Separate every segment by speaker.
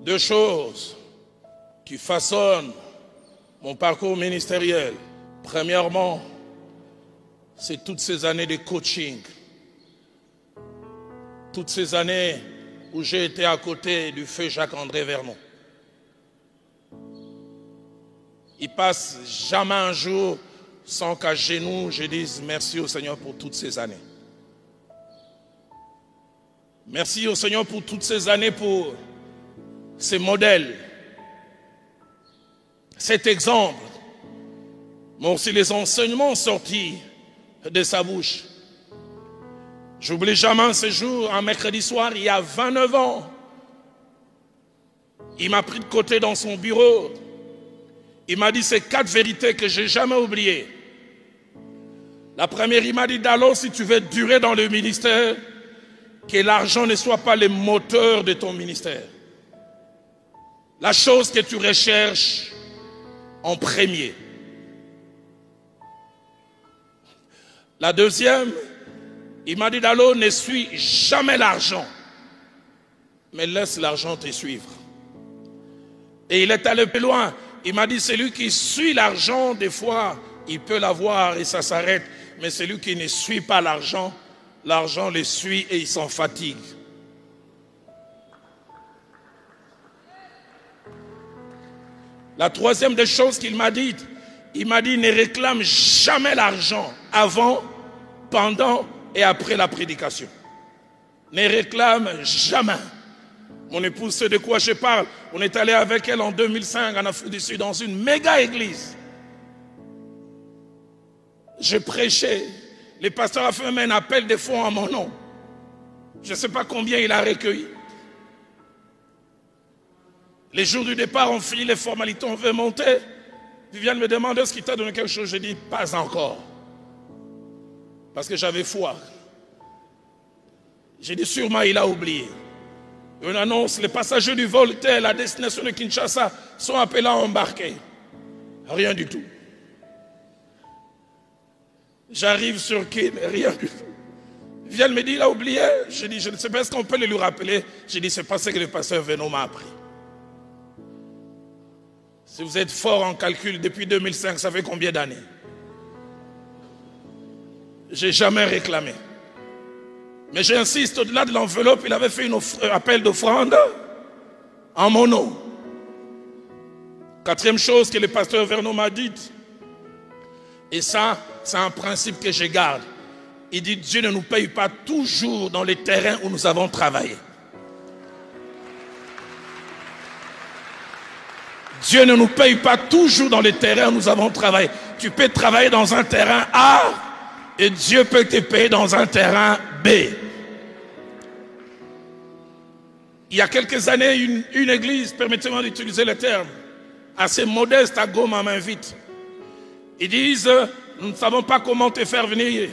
Speaker 1: deux choses qui façonnent mon parcours ministériel. Premièrement, c'est toutes ces années de coaching. Toutes ces années où j'ai été à côté du feu Jacques-André Vernon. Il passe jamais un jour sans qu'à genoux je dise merci au Seigneur pour toutes ces années. Merci au Seigneur pour toutes ces années, pour ces modèles, cet exemple, mais aussi les enseignements sortis de sa bouche. J'oublie jamais ce jour, un mercredi soir, il y a 29 ans. Il m'a pris de côté dans son bureau. Il m'a dit ces 4 vérités que je n'ai jamais oubliées. La première, il m'a dit, Dalo, si tu veux durer dans le ministère, que l'argent ne soit pas le moteur de ton ministère. La chose que tu recherches en premier. La deuxième, il m'a dit, Dalo, ne suis jamais l'argent, mais laisse l'argent te suivre. Et il est allé plus loin. Il m'a dit, celui qui suit l'argent, des fois, il peut l'avoir et ça s'arrête. Mais celui qui ne suit pas l'argent, l'argent le suit et il s'en fatigue. La troisième des choses qu'il m'a dit, il m'a dit, ne réclame jamais l'argent avant, pendant et après la prédication. Ne réclame jamais. Mon épouse sait de quoi je parle. On est allé avec elle en 2005 en Afrique du Sud dans une méga église. Je prêchais. Le pasteur a fait un appel de fonds à mon nom. Je ne sais pas combien il a recueilli. Les jours du départ, on finit les formalités, on veut monter. Viviane me demande, est-ce qu'il t'a donné quelque chose? Je dis, pas encore. Parce que j'avais foi. J'ai dit, sûrement il a oublié. On annonce, les passagers du vol tel à destination de Kinshasa sont appelés à embarquer. Rien du tout. J'arrive sur Kin, rien du tout. Viviane me dit, il a oublié. Je dis, je ne sais pas, est-ce qu'on peut le lui rappeler? Je dis, c'est pas ce que le pasteur Vernon m'a appris. Si vous êtes fort en calcul, depuis 2005, ça fait combien d'années? J'ai jamais réclamé. Mais j'insiste, au-delà de l'enveloppe, il avait fait un appel d'offrande en mon nom. Quatrième chose que le pasteur Vernon m'a dit, et ça, c'est un principe que je garde. Il dit, Dieu ne nous paye pas toujours dans les terrains où nous avons travaillé. Dieu ne nous paye pas toujours dans les terrains où nous avons travaillé. Tu peux travailler dans un terrain A et Dieu peut te payer dans un terrain B. Il y a quelques années, une église, permettez-moi d'utiliser le terme, assez modeste à Goma m'invite. Ils disent, nous ne savons pas comment te faire venir.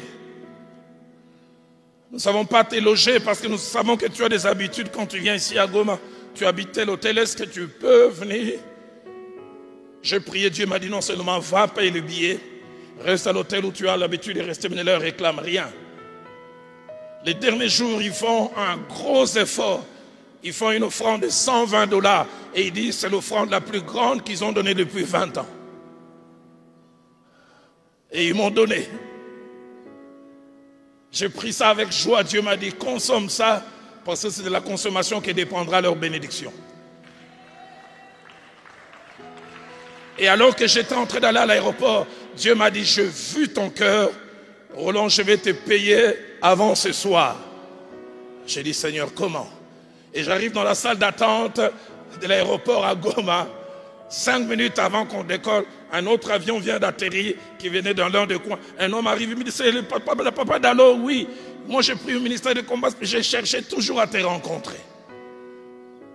Speaker 1: Nous ne savons pas te loger parce que nous savons que tu as des habitudes quand tu viens ici à Goma. Tu habites tel hôtel, est-ce que tu peux venir? J'ai prié, Dieu m'a dit non seulement va payer le billet, reste à l'hôtel où tu as l'habitude de rester, mais ne leur réclame rien. Les derniers jours, ils font un gros effort. Ils font une offrande de $120 et ils disent c'est l'offrande la plus grande qu'ils ont donnée depuis 20 ans. Et ils m'ont donné. J'ai pris ça avec joie. Dieu m'a dit consomme ça parce que c'est de la consommation qui dépendra de leur bénédiction. Et alors que j'étais en train d'aller à l'aéroport, Dieu m'a dit, j'ai vu ton cœur, Roland, je vais te payer avant ce soir. J'ai dit, Seigneur, comment? Et j'arrive dans la salle d'attente de l'aéroport à Goma. 5 minutes avant qu'on décolle, un autre avion vient d'atterrir qui venait dans l'un des coins. Un homme arrive, il me dit, c'est le papa d'Allo, oui. Moi, j'ai pris au ministère de combat, j'ai cherché toujours à te rencontrer.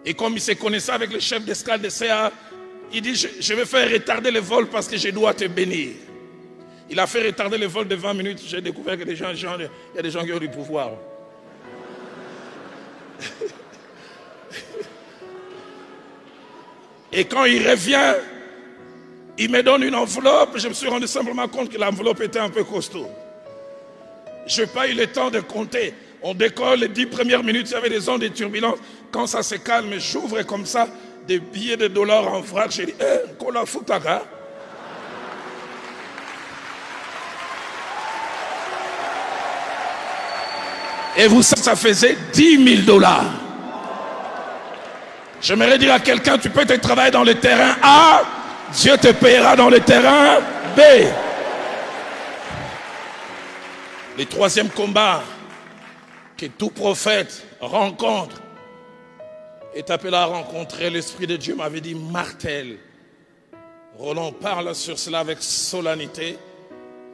Speaker 1: Et comme il se connaissait avec le chef d'escale de CA, il dit, je vais faire retarder le vol parce que je dois te bénir. Il a fait retarder le vol de 20 minutes. J'ai découvert que il y a des gens qui ont du pouvoir. Et quand il revient, il me donne une enveloppe. Je me suis rendu simplement compte que l'enveloppe était un peu costaud. Je n'ai pas eu le temps de compter. On décolle les 10 premières minutes, il y avait des ondes de turbulence. Quand ça se calme, j'ouvre comme ça. des billets de dollars en vrac. J'ai dit, qu'on la foutaka. Et vous savez, ça faisait 10 000 $. J'aimerais dire à quelqu'un, tu peux te travailler dans le terrain A, Dieu te payera dans le terrain B. Le troisième combat que tout prophète rencontre est appelé à rencontrer. L'Esprit de Dieu m'avait dit, martèle. Roland parle sur cela avec solennité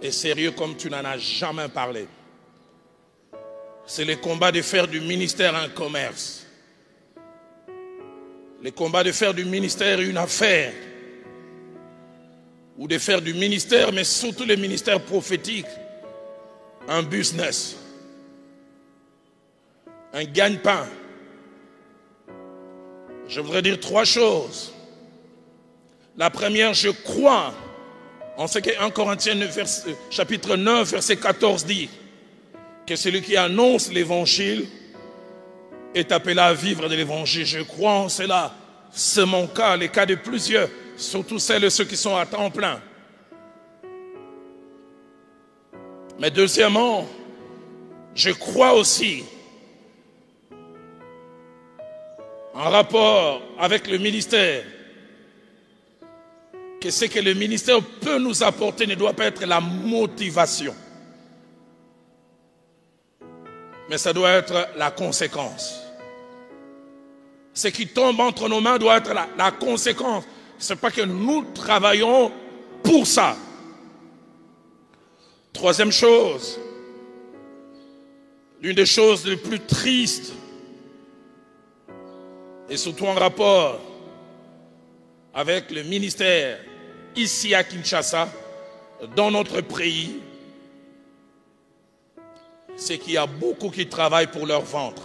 Speaker 1: et sérieux comme tu n'en as jamais parlé. C'est le combat de faire du ministère un commerce. Le combat de faire du ministère une affaire. Ou de faire du ministère, mais surtout le ministère prophétique, un business. Un gagne-pain. Je voudrais dire 3 choses. La première, je crois en ce que 1 Corinthiens chapitre 9, verset 14 dit, que celui qui annonce l'évangile est appelé à vivre de l'évangile. Je crois en cela. C'est mon cas, le cas de plusieurs, surtout celles et ceux qui sont à temps plein. Mais deuxièmement, je crois aussi en rapport avec le ministère, que ce que le ministère peut nous apporter ne doit pas être la motivation, mais ça doit être la conséquence. Ce qui tombe entre nos mains doit être la conséquence. Ce n'est pas que nous travaillons pour ça. Troisième chose, l'une des choses les plus tristes, et surtout en rapport avec le ministère ici à Kinshasa, dans notre pays, c'est qu'il y a beaucoup qui travaillent pour leur ventre.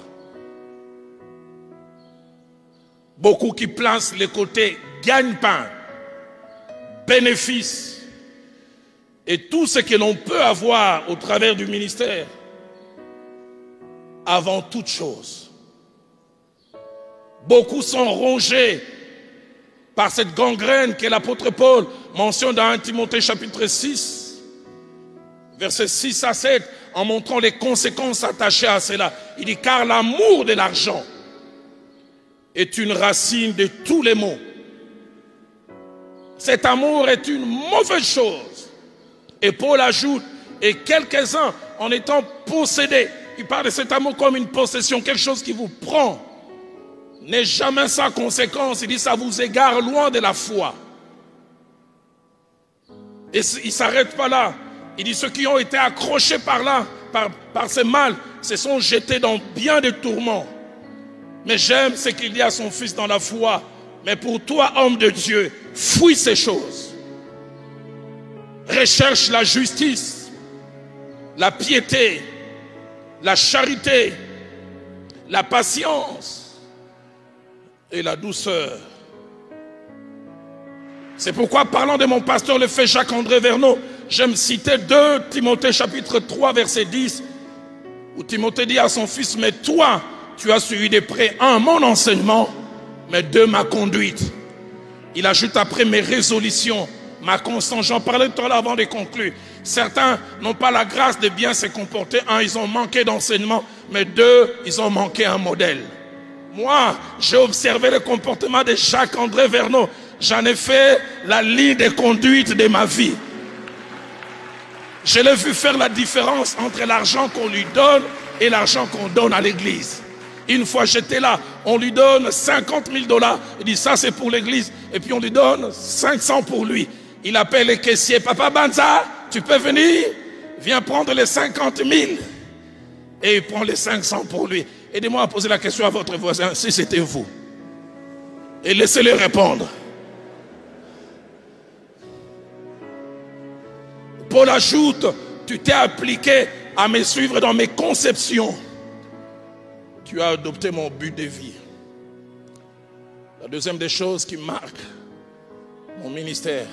Speaker 1: Beaucoup qui placent le côté gagne-pain, bénéfice, et tout ce que l'on peut avoir au travers du ministère, avant toute chose. Beaucoup sont rongés par cette gangrène que l'apôtre Paul mentionne dans 1 Timothée chapitre 6, versets 6 à 7, en montrant les conséquences attachées à cela. Il dit, car l'amour de l'argent est une racine de tous les maux. Cet amour est une mauvaise chose. Et Paul ajoute, et quelques-uns en étant possédés, il parle de cet amour comme une possession, quelque chose qui vous prend, n'est jamais sans conséquence. Il dit, ça vous égare loin de la foi. Et il ne s'arrête pas là. Il dit, ceux qui ont été accrochés par là, par ce mal, se sont jetés dans bien des tourments. Mais j'aime ce qu'il dit à son fils dans la foi. Mais pour toi, homme de Dieu, fuis ces choses. Recherche la justice, la piété, la charité, la patience et la douceur. C'est pourquoi, parlant de mon pasteur le fait Jacques-André Verneau, j'aime citer 2 Timothée chapitre 3 verset 10, où Timothée dit à son fils, mais toi, tu as suivi de près, 1, mon enseignement, mais 2, ma conduite. Il ajoute après mes résolutions, ma constance. J'en parlais tout à l'heure avant de conclure. Certains n'ont pas la grâce de bien se comporter. 1, ils ont manqué d'enseignement, mais 2, ils ont manqué un modèle. Moi, j'ai observé le comportement de Jacques-André Verneau. J'en ai fait la ligne de conduite de ma vie. Je l'ai vu faire la différence entre l'argent qu'on lui donne et l'argent qu'on donne à l'église. Une fois j'étais là, on lui donne 50 000 $. Il dit, ça c'est pour l'église. Et puis on lui donne 500 pour lui. Il appelle les caissiers, papa Banza, tu peux venir? Viens prendre les 50 000. Et il prend les 500 pour lui. Aidez-moi à poser la question à votre voisin, si c'était vous. Et laissez-le répondre. Paul ajoute, tu t'es appliqué à me suivre dans mes conceptions. Tu as adopté mon but de vie. La deuxième des choses qui marque mon ministère,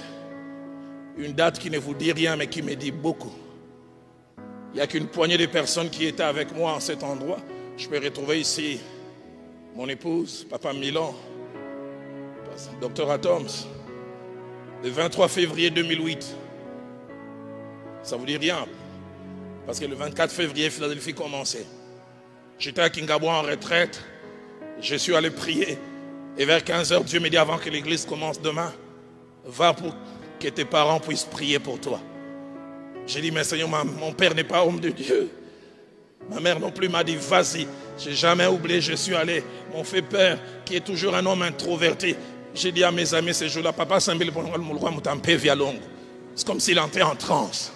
Speaker 1: une date qui ne vous dit rien mais qui me dit beaucoup. Il n'y a qu'une poignée de personnes qui étaient avec moi en cet endroit. Je peux retrouver ici mon épouse, papa Milan, Docteur Atoms, le 23 février 2008, ça vous dit rien? Parce que le 24 février, Philadelphie commençait. J'étais à Kingabwa en retraite. Je suis allé prier. Et vers 15 h, Dieu me dit, avant que l'église commence demain, va pour que tes parents puissent prier pour toi. J'ai dit, mais Seigneur, mon père n'est pas homme de Dieu. Ma mère non plus m'a dit, vas-y. Je n'ai jamais oublié, je suis allé. Mon fait père, qui est toujours un homme introverti. J'ai dit à mes amis ce jour-là, papa c'est comme s'il entrait en transe.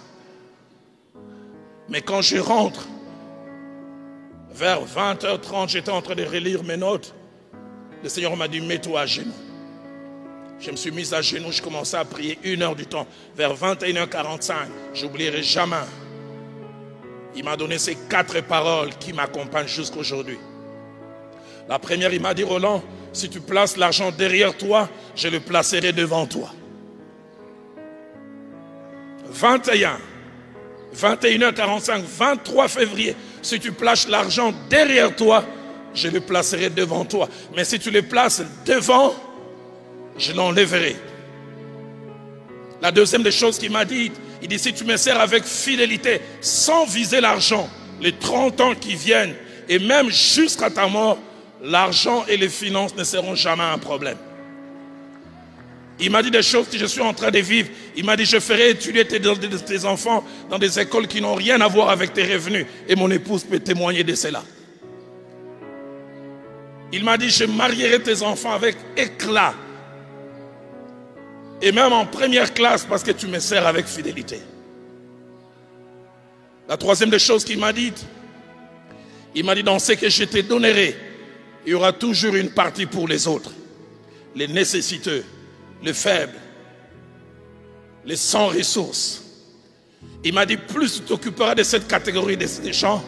Speaker 1: Mais quand je rentre, vers 20 h 30, j'étais en train de relire mes notes. Le Seigneur m'a dit, mets-toi à genoux. Je me suis mis à genoux, je commençais à prier 1 heure du temps. Vers 21 h 45, j'oublierai jamais. Il m'a donné ces 4 paroles qui m'accompagnent jusqu'aujourd'hui. La première, il m'a dit, Roland, si tu places l'argent derrière toi, je le placerai devant toi. 21 h 45, 23 février, si tu places l'argent derrière toi, je le placerai devant toi. Mais si tu le places devant, je l'enlèverai. La deuxième des choses qu'il m'a dit, il dit, si tu me sers avec fidélité, sans viser l'argent, les 30 ans qui viennent, et même jusqu'à ta mort, l'argent et les finances ne seront jamais un problème. Il m'a dit des choses que je suis en train de vivre. Il m'a dit, je ferai étudier tes enfants dans des écoles qui n'ont rien à voir avec tes revenus. Et mon épouse peut témoigner de cela. Il m'a dit, je marierai tes enfants avec éclat. Et même en première classe parce que tu me sers avec fidélité. La troisième des choses qu'il m'a dit, il m'a dit, dans ce que je te donnerai, il y aura toujours une partie pour les autres. Les nécessiteux, les faibles, les sans ressources. Il m'a dit, plus tu t'occuperas de cette catégorie des gens,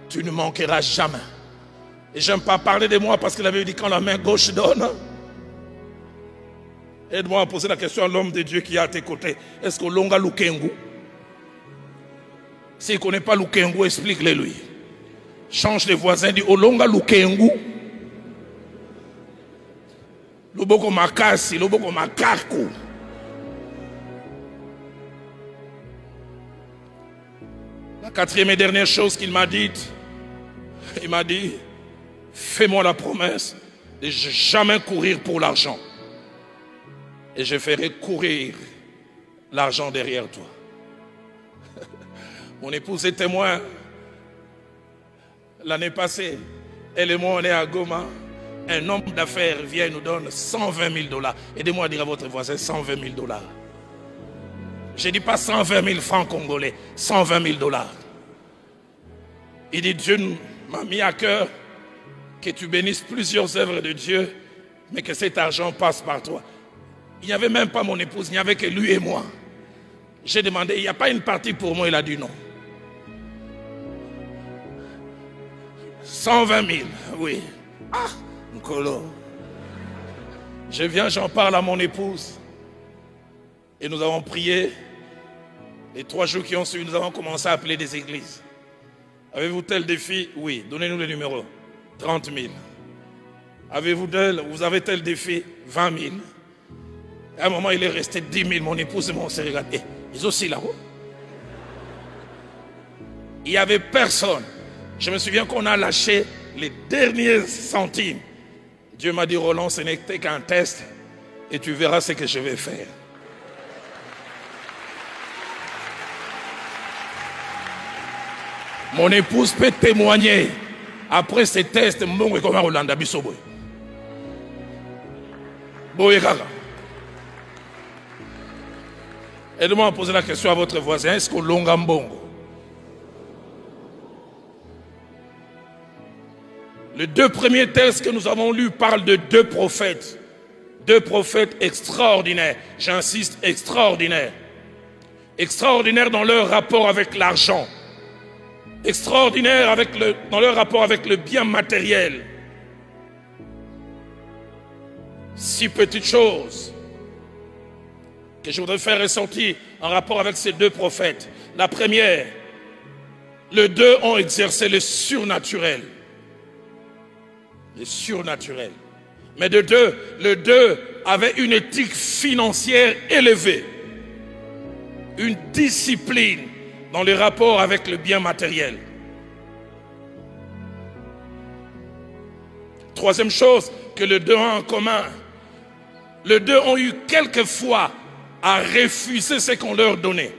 Speaker 1: tu ne manqueras jamais. Et j'aime pas parler de moi parce qu'il avait dit, quand la main gauche donne, aide-moi à poser la question à l'homme de Dieu qui est à tes côtés. Est-ce que l'onga Lukengu? S'il ne connaît pas Lukengu, explique-le lui. Change les voisins, dit Olonga Lukengu. Loboko Makasi, Loboko Makaku. La quatrième et dernière chose qu'il m'a dite, il m'a dit, fais-moi la promesse de jamais courir pour l'argent. Et je ferai courir l'argent derrière toi. Mon épouse est témoin. L'année passée, elle et moi, on est à Goma. Un homme d'affaires vient et nous donne 120 000 $. Aidez-moi à dire à votre voisin 120 000 $. Je ne dis pas 120 000 francs congolais, 120 000 $. Il dit, Dieu m'a mis à cœur que tu bénisses plusieurs œuvres de Dieu, mais que cet argent passe par toi. Il n'y avait même pas mon épouse, il n'y avait que lui et moi. J'ai demandé, il n'y a pas une partie pour moi? Il a dit non. 120 000, oui. Ah, Nkolo. Je viens, j'en parle à mon épouse. Et nous avons prié. Les 3 jours qui ont suivi, nous avons commencé à appeler des églises. Avez-vous tel défi? Oui, donnez-nous le numéro. 30 000. Vous avez tel défi? 20 000. À un moment, il est resté 10 000. Mon épouse et moi, on s'est regardé. Ils aussi là-haut. Il n'y avait personne. Je me souviens qu'on a lâché les derniers centimes. Dieu m'a dit, Roland, ce n'était qu'un test. Et tu verras ce que je vais faire. Mon épouse peut témoigner. Après ces tests, mon est comme un Rolanda Bissoboy. Boyekaka. Aidez-moi à poser la question à votre voisin. Est-ce qu'on l'ongambongo? Les 2 premiers textes que nous avons lus parlent de 2 prophètes. 2 prophètes extraordinaires. J'insiste, extraordinaires. Extraordinaires dans leur rapport avec l'argent. Extraordinaires dans leur rapport avec le bien matériel. 6 petites choses que je voudrais faire ressortir en rapport avec ces 2 prophètes. La première, les 2 ont exercé le surnaturel. Le surnaturel. Mais de deux, le deux avait une éthique financière élevée, une discipline dans les rapports avec le bien matériel. Troisième chose que les deux ont en commun, les deux ont eu quelquefois à refuser ce qu'on leur donnait.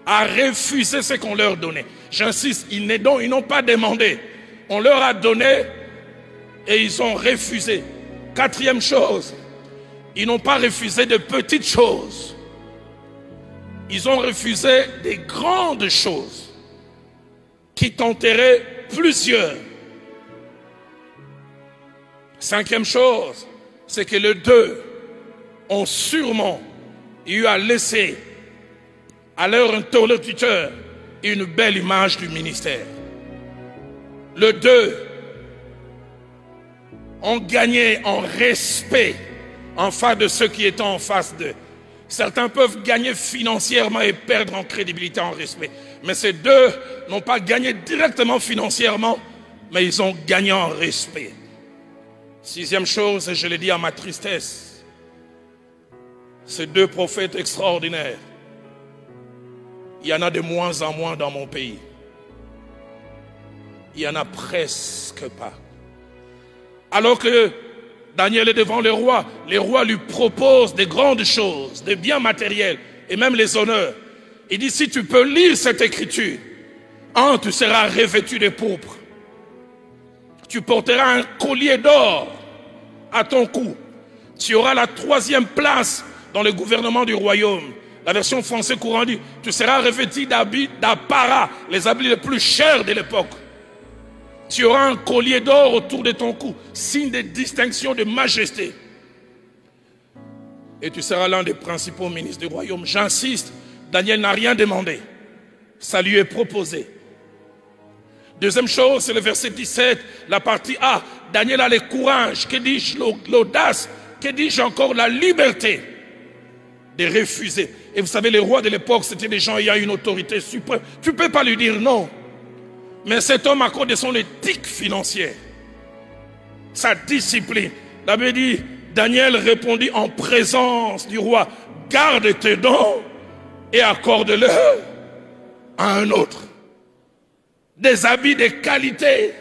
Speaker 1: À refuser ce qu'on leur donnait. J'insiste, ils n'ont pas demandé. On leur a donné et ils ont refusé. Quatrième chose, ils n'ont pas refusé de petites choses. Ils ont refusé des grandes choses qui tenteraient plusieurs. Cinquième chose, c'est que les deux ont sûrement eu à laisser à leur interlocuteur une belle image du ministère. Les deux ont gagné en respect en face de ceux qui étaient en face d'eux. Certains peuvent gagner financièrement et perdre en crédibilité, en respect. Mais ces deux n'ont pas gagné directement financièrement, mais ils ont gagné en respect. Sixième chose, et je l'ai dit à ma tristesse, ces deux prophètes extraordinaires, il y en a de moins en moins dans mon pays. Il n'y en a presque pas. Alors que Daniel est devant le roi lui propose des grandes choses, des biens matériels et même les honneurs. Il dit, si tu peux lire cette écriture, tu seras revêtu de pourpre. Tu porteras un collier d'or à ton cou. Tu auras la 3e place dans le gouvernement du royaume. La version française courant dit, tu seras revêtu d'habits d'apparat, les habits les plus chers de l'époque. Tu auras un collier d'or autour de ton cou, signe de distinction, de majesté. Et tu seras l'un des principaux ministres du royaume. J'insiste, Daniel n'a rien demandé. Ça lui est proposé. Deuxième chose, c'est le verset 17, la partie A. Daniel a le courage, que dis-je, l'audace, que dis-je encore, la liberté de refuser. Et vous savez, les rois de l'époque, c'était des gens ayant une autorité suprême. Tu ne peux pas lui dire non. Mais cet homme, à cause de son éthique financière, sa discipline, la Bible dit, Daniel répondit en présence du roi, garde tes dons et accorde-le à un autre. Des habits de qualité,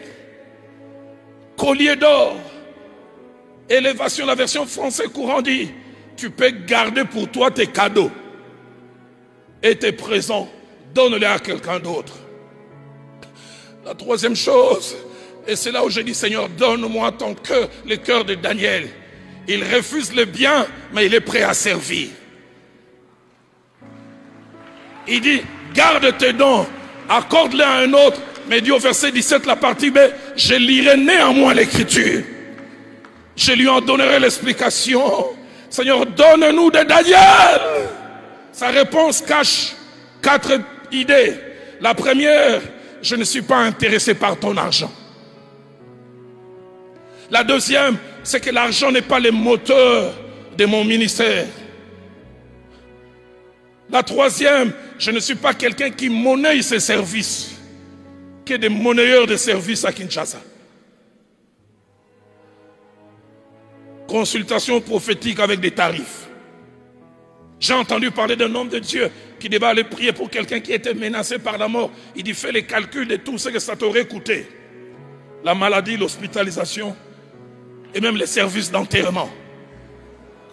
Speaker 1: collier d'or, élévation, la version française courant dit, tu peux garder pour toi tes cadeaux et tes présents, donne-les à quelqu'un d'autre. La troisième chose, et c'est là où j'ai dit, Seigneur, donne-moi ton cœur, le cœur de Daniel. Il refuse le bien, mais il est prêt à servir. Il dit, garde tes dons, accorde-les à un autre, mais dit au verset 17, la partie B, je lirai néanmoins l'écriture. Je lui en donnerai l'explication. Seigneur, donne-nous de Daniel. Sa réponse cache 4 idées. La première, je ne suis pas intéressé par ton argent. La deuxième, c'est que l'argent n'est pas le moteur de mon ministère. La troisième, je ne suis pas quelqu'un qui monnaie ses services, qui est des monnayeurs de services à Kinshasa. Consultation prophétique avec des tarifs. J'ai entendu parler d'un homme de Dieu qui devait aller prier pour quelqu'un qui était menacé par la mort. Il dit, fais les calculs de tout ce que ça t'aurait coûté. La maladie, l'hospitalisation et même les services d'enterrement.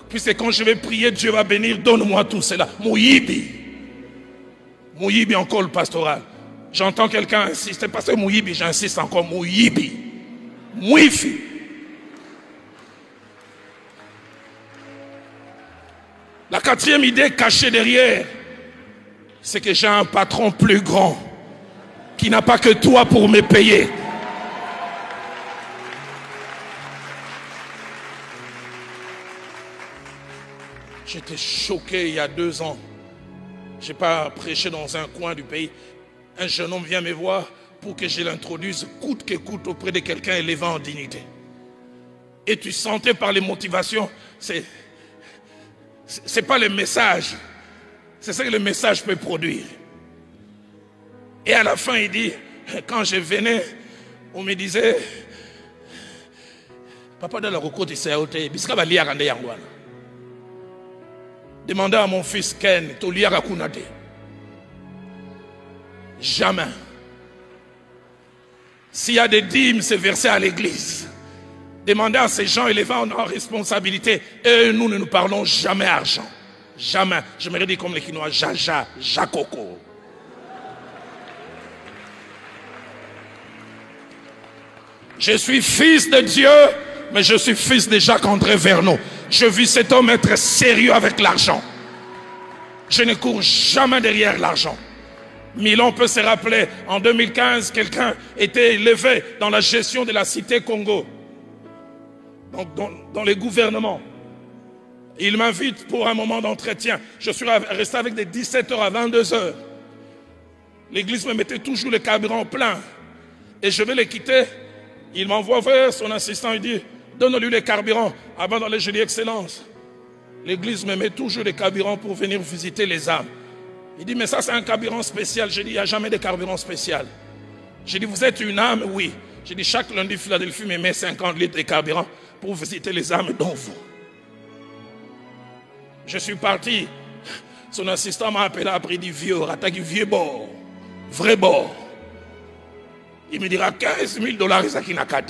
Speaker 1: Puisque quand je vais prier, Dieu va bénir, donne-moi tout cela. Mouyibi. Mouyibi encore le pastoral. J'entends quelqu'un insister, parce que Mouyibi, j'insiste encore, Mouyibi. Mouifi. La quatrième idée cachée derrière, c'est que j'ai un patron plus grand qui n'a pas que toi pour me payer. J'étais choqué il y a 2 ans. Je n'ai pas prêché dans un coin du pays. Un jeune homme vient me voir pour que je l'introduise coûte que coûte auprès de quelqu'un élevé en dignité. Et tu sentais par les motivations, c'est pas le message, c'est ce que le message peut produire. Et à la fin, il dit, quand je venais, on me disait, Papa de la recote c'est biska ba liaka nde yangwana. Demandez à mon fils Ken, to liaka kunate. Jamais. S'il y a des dîmes, c'est versé à l'église. Demandez à ces gens élevés en responsabilité. Et nous ne nous parlons jamais argent. Jamais. J'aimerais dire comme les Quinois, Jaja, Jakoko. Je suis fils de Dieu, mais je suis fils de Jacques-André Verneau. Je vis cet homme être sérieux avec l'argent. Je ne cours jamais derrière l'argent. Milan peut se rappeler, en 2015, quelqu'un était élevé dans la gestion de la cité Congo, dans les gouvernements. Il m'invite pour un moment d'entretien. Je suis resté avec des 17h à 22h. L'église me mettait toujours le carburant plein. Et je vais le quitter. Il m'envoie vers son assistant, il dit, donne-lui le carburant. Avant d'aller, je dis, Excellence, l'église me met toujours le carburant pour venir visiter les âmes. Il dit, mais ça c'est un carburant spécial. Je dis, il n'y a jamais de carburant spécial. Je dis, vous êtes une âme? Oui. Je dis, chaque lundi, Philadelphie me met 50 litres de carburant pour visiter les âmes dont vous. Je suis parti. Son assistant m'a appelé après, il dit, vieux, attaque vieux bord, vrai bord. Il me dira 15 000 $, Isaki Nakat.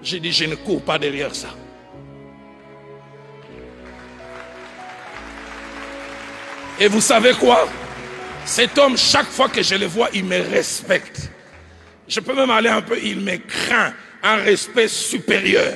Speaker 1: J'ai dit, je ne cours pas derrière ça. Et vous savez quoi? Cet homme, chaque fois que je le vois, il me respecte. Je peux même aller un peu, il me craint. Un respect supérieur.